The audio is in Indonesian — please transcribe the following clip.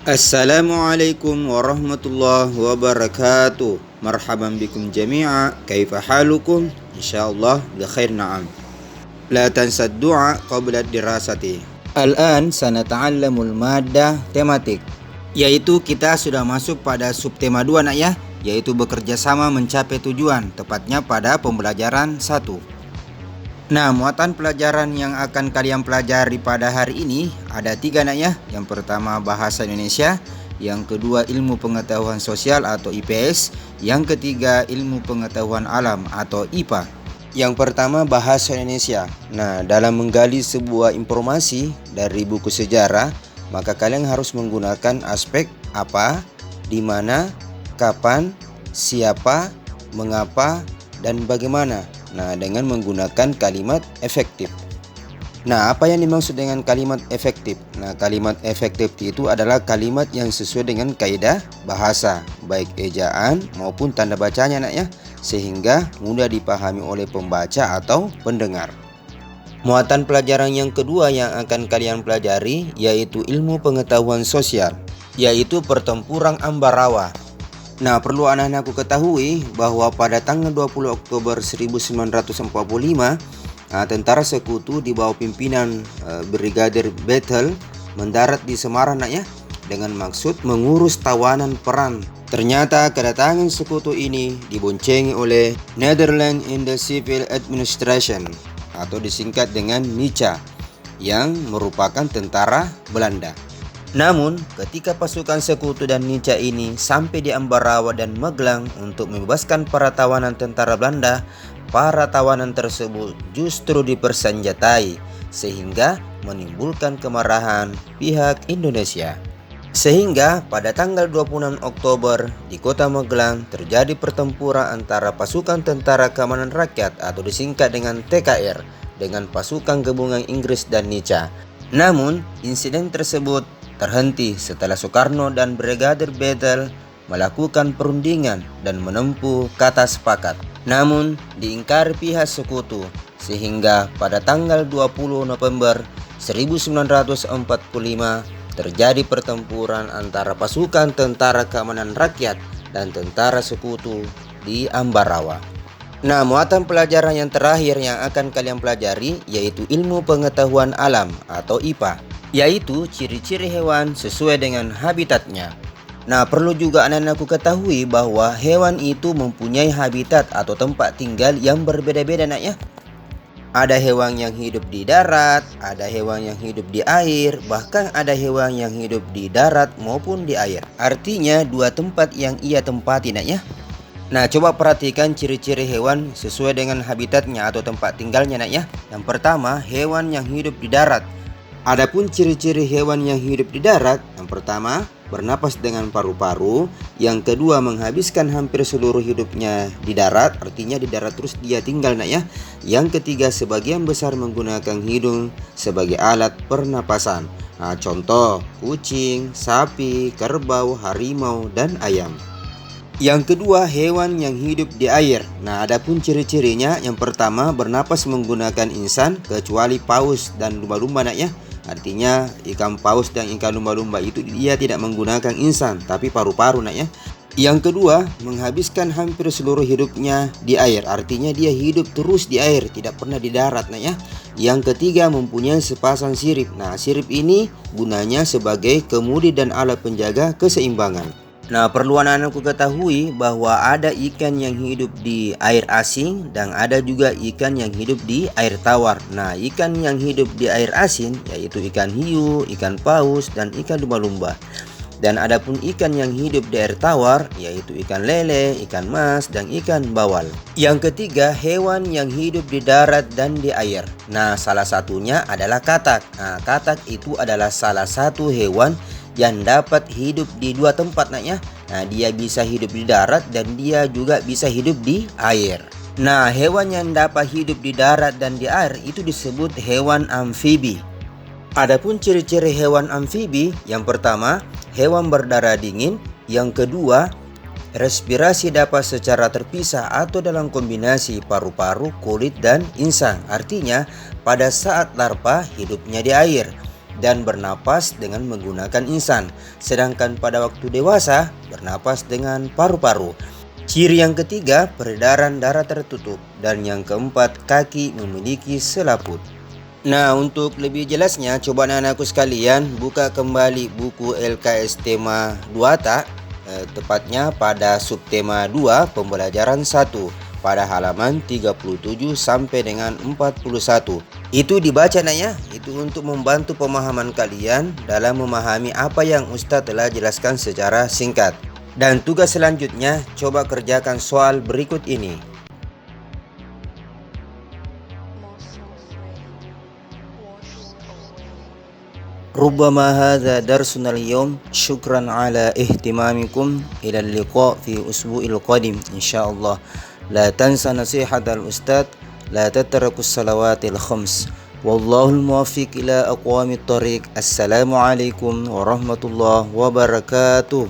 Assalamualaikum warahmatullahi wabarakatuh. Marhaban bikum jami'a. Kaifa halukum? Insyaallah bikhair na'am. La tansa du'a qabla dirasati. Al-an sanata'allamul maddah tematik, yaitu kita sudah masuk pada subtema 2 nak ya, yaitu bekerja sama mencapai tujuan, tepatnya pada pembelajaran 1. Nah, muatan pelajaran yang akan kalian pelajari pada hari ini ada 3 nak ya. Yang pertama bahasa Indonesia, yang kedua ilmu pengetahuan sosial atau IPS, yang ketiga ilmu pengetahuan alam atau IPA. Yang pertama bahasa Indonesia. Nah, dalam menggali sebuah informasi dari buku sejarah, maka kalian harus menggunakan aspek apa, di mana, kapan, siapa, mengapa, dan bagaimana. Nah, dengan menggunakan kalimat efektif. Nah, apa yang dimaksud dengan kalimat efektif? Nah, kalimat efektif itu adalah kalimat yang sesuai dengan kaidah bahasa, baik ejaan maupun tanda bacanya nak ya, sehingga mudah dipahami oleh pembaca atau pendengar. Muatan pelajaran yang kedua yang akan kalian pelajari yaitu ilmu pengetahuan sosial, yaitu pertempuran Ambarawa. Nah, perlu anak-anakku ketahui bahwa pada tanggal 20 Oktober 1945, tentara sekutu di bawah pimpinan Brigadir Bethel mendarat di Semarang nak ya, dengan maksud mengurus tawanan perang. Ternyata kedatangan sekutu ini diboncengi oleh Netherlands in the Civil Administration atau disingkat dengan NICA, yang merupakan tentara Belanda. Namun, ketika pasukan sekutu dan NICA ini sampai di Ambarawa dan Magelang untuk membebaskan para tawanan tentara Belanda, para tawanan tersebut justru dipersenjatai, sehingga menimbulkan kemarahan pihak Indonesia. Sehingga pada tanggal 26 Oktober di kota Magelang terjadi pertempuran antara pasukan Tentara Keamanan Rakyat atau disingkat dengan TKR dengan pasukan gabungan Inggris dan NICA. Namun, insiden tersebut terhenti setelah Soekarno dan Brigadir Bethel melakukan perundingan dan menempuh kata sepakat. Namun diingkari pihak sekutu, sehingga pada tanggal 20 November 1945 terjadi pertempuran antara pasukan Tentara Keamanan Rakyat dan tentara sekutu di Ambarawa. Nah, muatan pelajaran yang terakhir yang akan kalian pelajari yaitu ilmu pengetahuan alam atau IPA, yaitu ciri-ciri hewan sesuai dengan habitatnya. Nah, perlu juga anak-anakku ketahui bahwa hewan itu mempunyai habitat atau tempat tinggal yang berbeda-beda nak ya. Ada hewan yang hidup di darat, ada hewan yang hidup di air, bahkan ada hewan yang hidup di darat maupun di air. Artinya dua tempat yang ia tempati nak ya. Nah, coba perhatikan ciri-ciri hewan sesuai dengan habitatnya atau tempat tinggalnya nak ya. Yang pertama, hewan yang hidup di darat. Adapun ciri-ciri hewan yang hidup di darat, yang pertama, bernapas dengan paru-paru. Yang kedua, menghabiskan hampir seluruh hidupnya di darat, artinya di darat terus dia tinggal nak ya. Yang ketiga, sebagian besar menggunakan hidung sebagai alat pernapasan. Nah, contoh, kucing, sapi, kerbau, harimau, dan ayam. Yang kedua, hewan yang hidup di air. Nah, adapun ciri-cirinya, yang pertama, bernapas menggunakan insan kecuali paus dan lumba-lumba nak ya. Artinya ikan paus dan ikan lumba-lumba itu dia tidak menggunakan insan tapi paru-paru nak ya. Yang kedua, menghabiskan hampir seluruh hidupnya di air. Artinya dia hidup terus di air, tidak pernah di darat nak ya. Yang ketiga, mempunyai sepasang sirip. Nah, sirip ini gunanya sebagai kemudi dan alat penjaga keseimbangan. Nah, perlu anak-anakku ketahui bahwa ada ikan yang hidup di air asin dan ada juga ikan yang hidup di air tawar. Nah, ikan yang hidup di air asin yaitu ikan hiu, ikan paus, dan ikan lumba-lumba. Dan adapun ikan yang hidup di air tawar yaitu ikan lele, ikan mas, dan ikan bawal. Yang ketiga, hewan yang hidup di darat dan di air. Nah, salah satunya adalah katak. Nah, katak itu adalah salah satu hewan yang dapat hidup di dua tempat nak ya. Nah, dia bisa hidup di darat dan dia juga bisa hidup di air. Nah, hewan yang dapat hidup di darat dan di air itu disebut hewan amfibi. Adapun ciri-ciri hewan amfibi, yang pertama, hewan berdarah dingin. Yang kedua, respirasi dapat secara terpisah atau dalam kombinasi paru-paru, kulit, dan insang. Artinya, pada saat larva hidupnya di air. dan bernapas dengan menggunakan insan. Sedangkan pada waktu dewasa bernapas dengan paru-paru. Ciri yang ketiga, peredaran darah tertutup. Dan yang keempat, kaki memiliki selaput. Nah, untuk lebih jelasnya, coba anak-anakku sekalian buka kembali buku LKS tema 2 tak, tepatnya pada subtema 2 pembelajaran 1 pada halaman 37 sampai dengan 41. Itu dibaca nak ya, itu untuk membantu pemahaman kalian dalam memahami apa yang Ustadz telah jelaskan secara singkat. Dan tugas selanjutnya, coba kerjakan soal berikut ini. ربما هذا درسنا اليوم شكرا على اهتمامكم إلى اللقاء في أسبوع القادم إن شاء الله لا تنسى نصيحة الأستاذ لا تتركوا الصلوات الخمس والله الموفق إلى أقوام الطريق السلام عليكم ورحمة الله وبركاته.